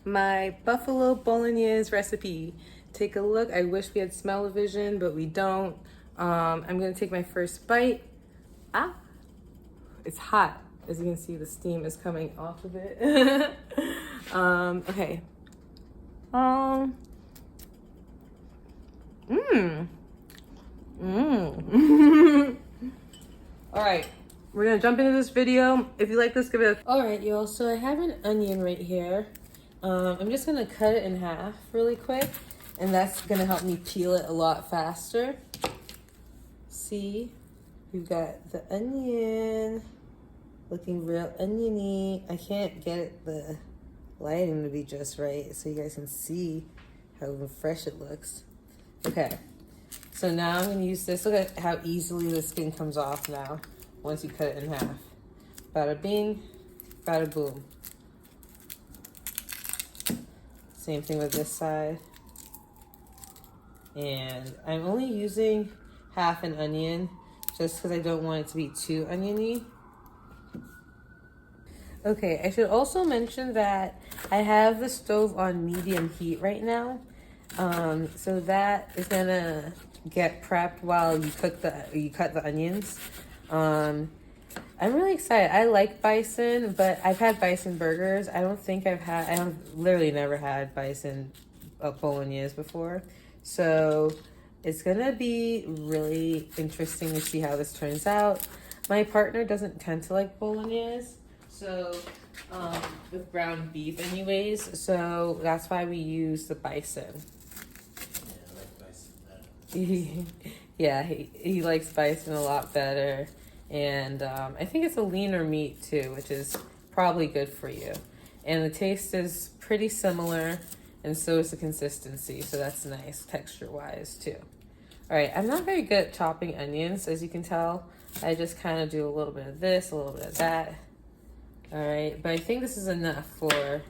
My buffalo bolognese recipe. Take a look. I wish we had smell-o-vision, but we don't. I'm gonna take my first bite. Ah, it's hot. As you can see, the steam is coming off of it. Okay. All right, we're gonna jump into this video. If you like this, give it a... All right, y'all, so I have an onion right here. I'm just gonna cut it in half really quick, and that's gonna help me peel it a lot faster. See, we've got the onion looking real oniony. I can't get the lighting to be just right so you guys can see how fresh it looks. Okay, so now I'm gonna use this. Look at how easily the skin comes off now once you cut it in half. Bada bing, bada boom. Same thing with this side. And I'm only using half an onion just because I don't want it to be too oniony. Okay, I should also mention that I have the stove on medium heat right now. So that is gonna get prepped while you cut the onions. I'm really excited. I like bison, but I've had bison burgers. I have literally never had bison bolognese before. So it's gonna be really interesting to see how this turns out. My partner doesn't tend to like bolognese, so with ground beef anyways, so that's why we use the bison. Yeah, I like bison better. Yeah, he likes bison a lot better. And I think it's a leaner meat too, which is probably good for you. And the taste is pretty similar, and so is the consistency, so that's nice texture-wise too. All right, I'm not very good at chopping onions, as you can tell. I just kind of do a little bit of this, a little bit of that. All right, but I think this is enough for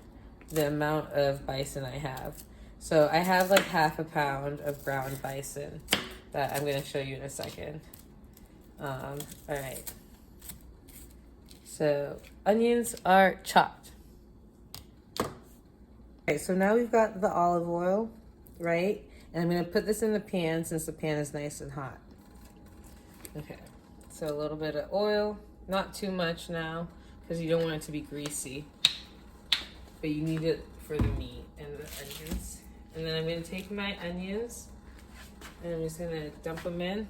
the amount of bison I have. So I have like half a pound of ground bison that I'm gonna show you in a second. All right, so onions are chopped. Okay, so now we've got the olive oil, right? And I'm gonna put this in the pan since the pan is nice and hot. Okay, so a little bit of oil, not too much now because you don't want it to be greasy, but you need it for the meat and the onions. And then I'm gonna take my onions and I'm just gonna dump them in.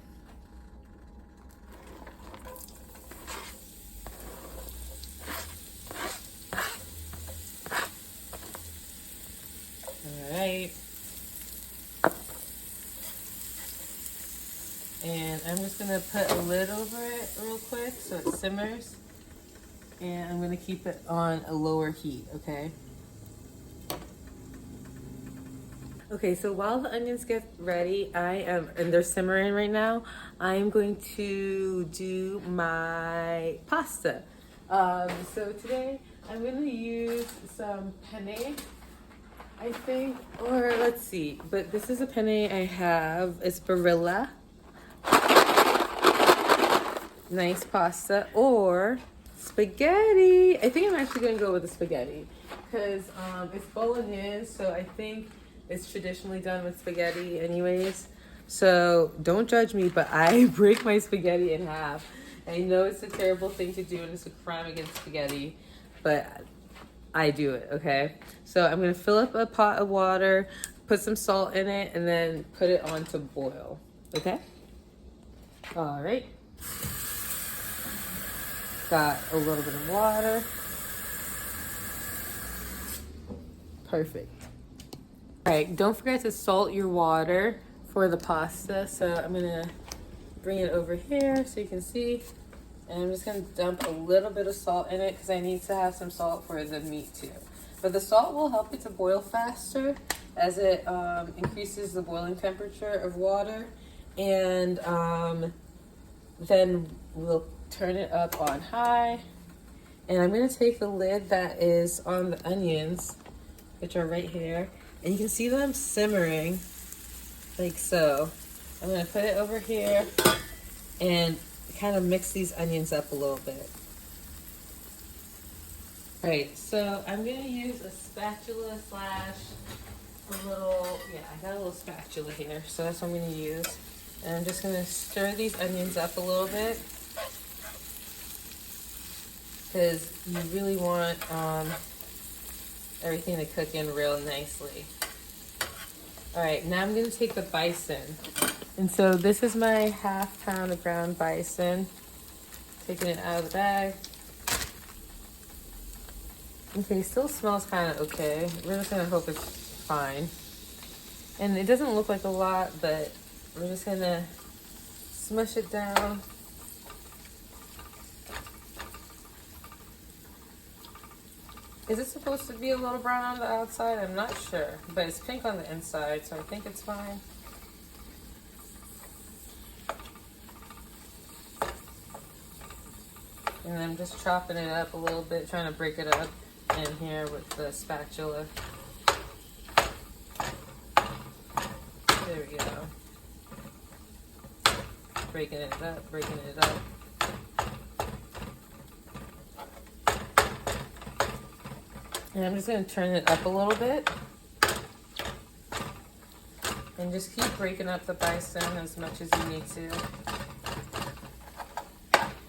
Alright. And I'm just gonna put a lid over it real quick so it simmers. And I'm gonna keep it on a lower heat, okay? Okay, so while the onions get ready, and they're simmering right now, I am going to do my pasta. So today I'm gonna use some penne, I think, or let's see, but this is a penne I have. It's Barilla. Nice pasta, or spaghetti. I think I'm actually gonna go with the spaghetti because it's bolognese, so I think it's traditionally done with spaghetti anyways. So don't judge me, but I break my spaghetti in half. I know it's a terrible thing to do and it's a crime against spaghetti, but I do it, okay? So I'm gonna fill up a pot of water, put some salt in it, and then put it on to boil, okay? All right. Got a little bit of water. Perfect. All right, don't forget to salt your water for the pasta. So I'm gonna bring it over here so you can see. And I'm just gonna dump a little bit of salt in it because I need to have some salt for the meat too. But the salt will help it to boil faster as it increases the boiling temperature of water. And then we'll turn it up on high. And I'm gonna take the lid that is on the onions, which are right here, and you can see them simmering like so. I'm gonna put it over here and kind of mix these onions up a little bit. Right, so I'm gonna use a spatula slash a little, yeah, I got a little spatula here, so that's what I'm gonna use. And I'm just gonna stir these onions up a little bit because you really want everything to cook in real nicely. All right, now I'm gonna take the bison. And so this is my 1/2 pound of ground bison. Taking it out of the bag. Okay, still smells kind of okay. We're just gonna hope it's fine. And it doesn't look like a lot, but we're just gonna smush it down. Is it supposed to be a little brown on the outside? I'm not sure, but it's pink on the inside, so I think it's fine. And I'm just chopping it up a little bit, trying to break it up in here with the spatula. There we go. Breaking it up, breaking it up. And I'm just going to turn it up a little bit. And just keep breaking up the bison as much as you need to.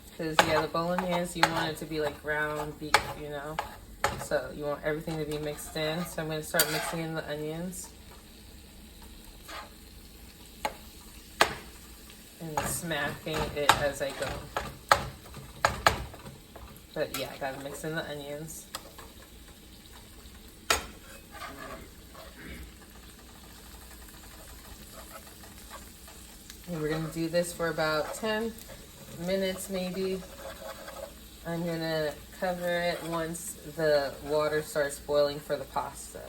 Because, yeah, the bolognese, you want it to be like ground beef, you know. So you want everything to be mixed in. So I'm going to start mixing in the onions. And smacking it as I go. But, yeah, I got to mix in the onions. And we're going to do this for about 10 minutes maybe. I'm going to cover it once the water starts boiling for the pasta.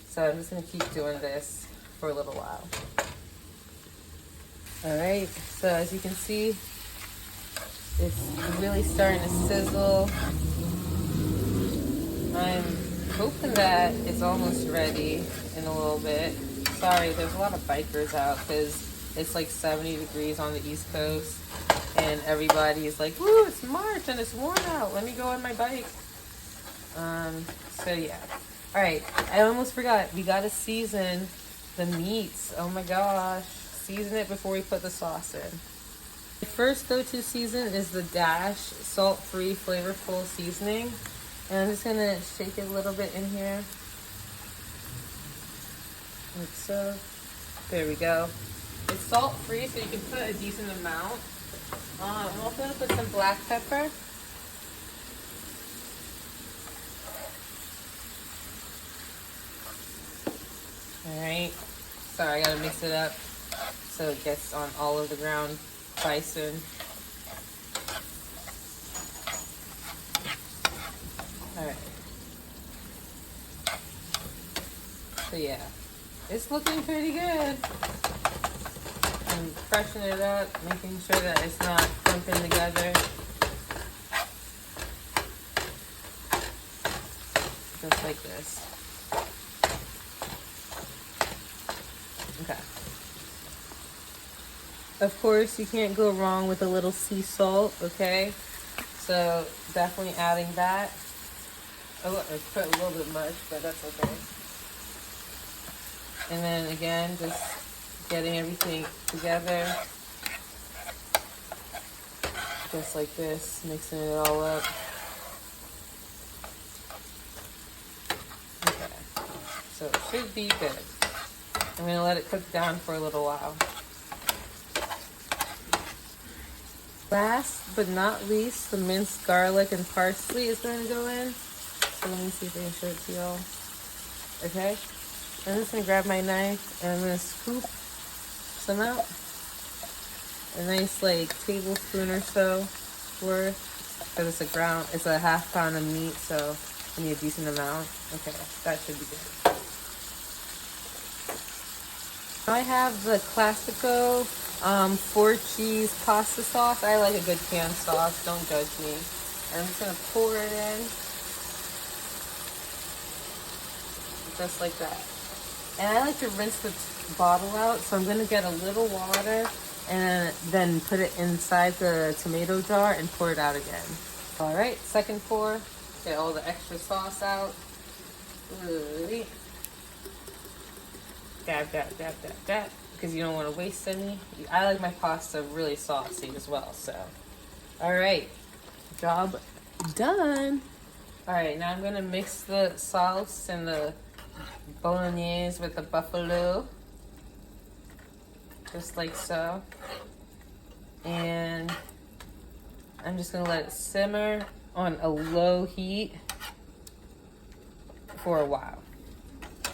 So I'm just going to keep doing this for a little while. Alright, so as you can see, it's really starting to sizzle. I'm hoping that it's almost ready in a little bit. Sorry, there's a lot of bikers out because it's like 70 degrees on the East Coast. And everybody is like, woo, it's March and it's warm out. Let me go on my bike. So yeah. Alright, I almost forgot. We gotta season the meats. Oh my gosh. Season it before we put the sauce in. The first go-to season is the Dash salt-free flavorful seasoning. And I'm just gonna shake it a little bit in here. Like so. There we go. It's salt-free, so you can put a decent amount. I'm also going to put some black pepper. Alright. Sorry, I got to mix it up so it gets on all of the ground bison. Alright. So yeah, it's looking pretty good. I'm freshening it up, making sure that it's not clumping together. Just like this. Okay. Of course, you can't go wrong with a little sea salt, okay? So definitely adding that. Oh, I put a little bit much, but that's okay. And then again, just getting everything together. Just like this, mixing it all up. Okay, so it should be good. I'm gonna let it cook down for a little while. Last but not least, the minced garlic and parsley is going to go in. So let me see if I can show it to y'all. Okay, I'm just going to grab my knife and I'm going to scoop some out. A nice like tablespoon or so worth. Because it's a 1/2 pound of meat, so I need a decent amount. Okay, that should be good. I have the Classico 4-cheese pasta sauce. I like a good canned sauce. Don't judge me. I'm just going to pour it in. Just like that. And I like to rinse the bottle out. So I'm going to get a little water and then put it inside the tomato jar and pour it out again. Alright, second pour. Get all the extra sauce out. Ooh. Dab, dab, dab, dab, dab. Because you don't want to waste any. I like my pasta really saucy as well, so. All right, job done. All right, now I'm gonna mix the sauce and the bolognese with the buffalo. Just like so. And I'm just gonna let it simmer on a low heat for a while,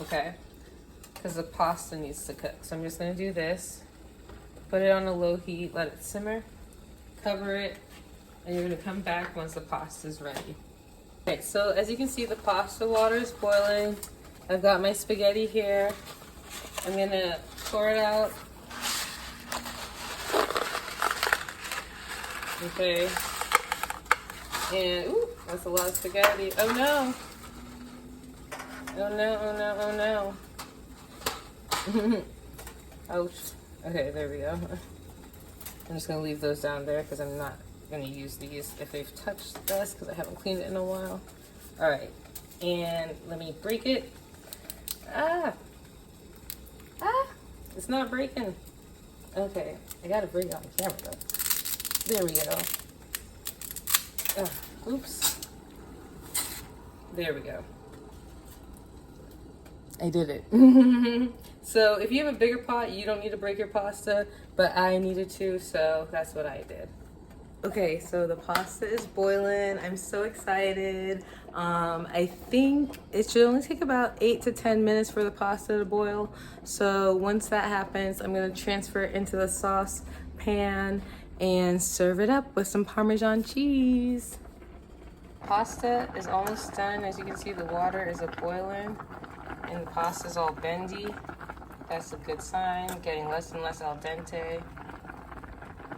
okay? Because the pasta needs to cook. So I'm just gonna do this, put it on a low heat, let it simmer, cover it, and you're gonna come back once the pasta's ready. Okay, so as you can see, the pasta water is boiling. I've got my spaghetti here. I'm gonna pour it out. Okay. And, ooh, that's a lot of spaghetti. Oh no. Oh no, oh no, oh no. Ouch. Okay, there we go. I'm just gonna leave those down there because I'm not gonna use these if they've touched this because I haven't cleaned it in a while. All right, and let me break it. Ah, it's not breaking. Okay, I gotta break it on camera though. There we go. Oops. There we go. I did it. So if you have a bigger pot, you don't need to break your pasta, but I needed to, so that's what I did. Okay, so the pasta is boiling. I'm so excited. I think it should only take about 8 to 10 minutes for the pasta to boil. So once that happens, I'm gonna transfer it into the sauce pan and serve it up with some Parmesan cheese. Pasta is almost done. As you can see, the water is boiling and the pasta is all bendy. That's a good sign. Getting less and less al dente,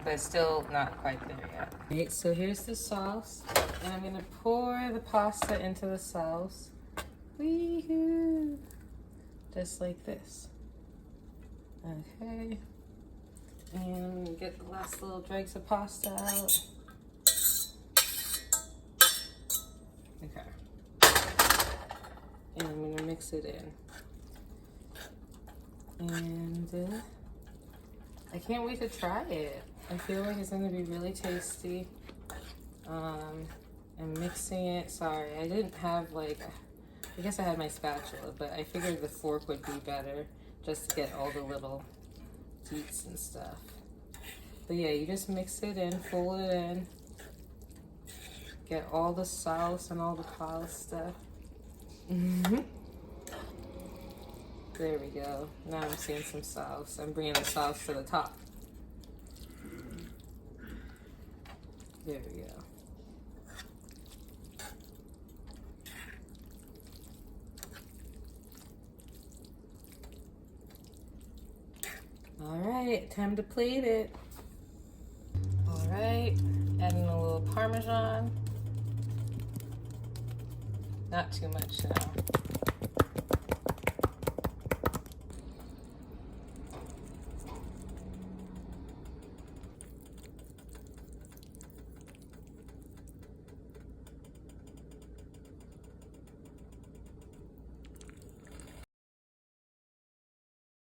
but it's still not quite there yet. Right, so here's the sauce, and I'm gonna pour the pasta into the sauce. Wee-hoo! Just like this. Okay. And get the last little dregs of pasta out. Okay. And I'm gonna mix it in. And I can't wait to try it. I feel like it's gonna be really tasty. I'm mixing it. Sorry, I didn't have I guess I had my spatula, but I figured the fork would be better just to get all the little deets and stuff. But yeah, you just mix it in, fold it in, get all the sauce and all the pasta. There we go. Now I'm seeing some sauce. I'm bringing the sauce to the top. There we go. All right, time to plate it. All right, adding a little Parmesan. Not too much now.